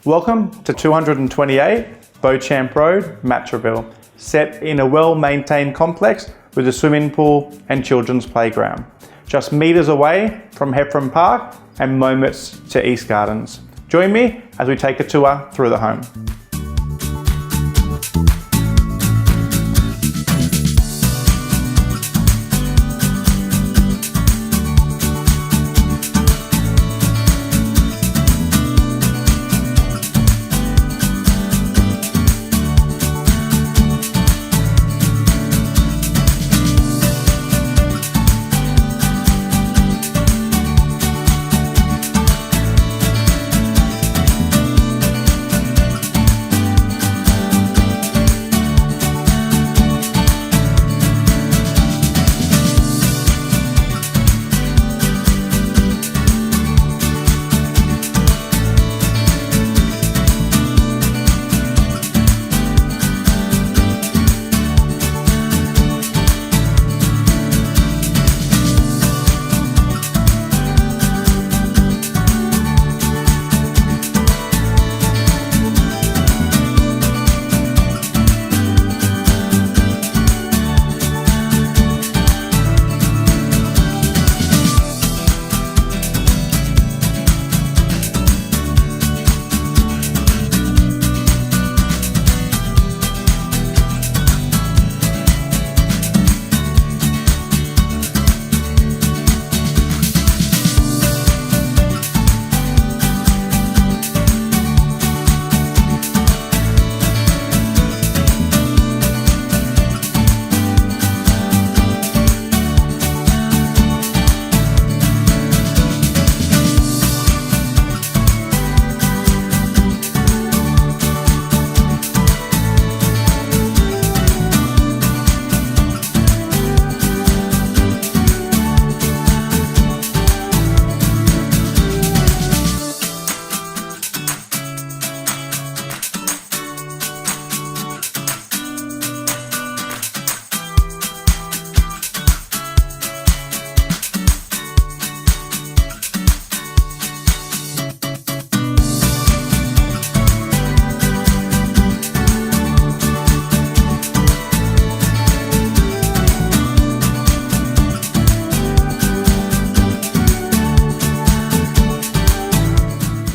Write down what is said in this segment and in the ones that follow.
Welcome to 228 Beauchamp Road, Matraville, set in a well-maintained complex with a swimming pool and children's playground. Just metres away from Heffron Park and moments to Eastgardens. Join me as we take a tour through the home.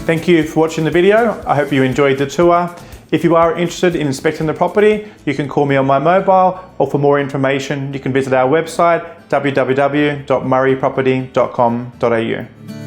Thank you for watching the video. I hope you enjoyed the tour. If you are interested in inspecting the property, you can call me on my mobile, or for more information, you can visit our website, www.murrayproperty.com.au.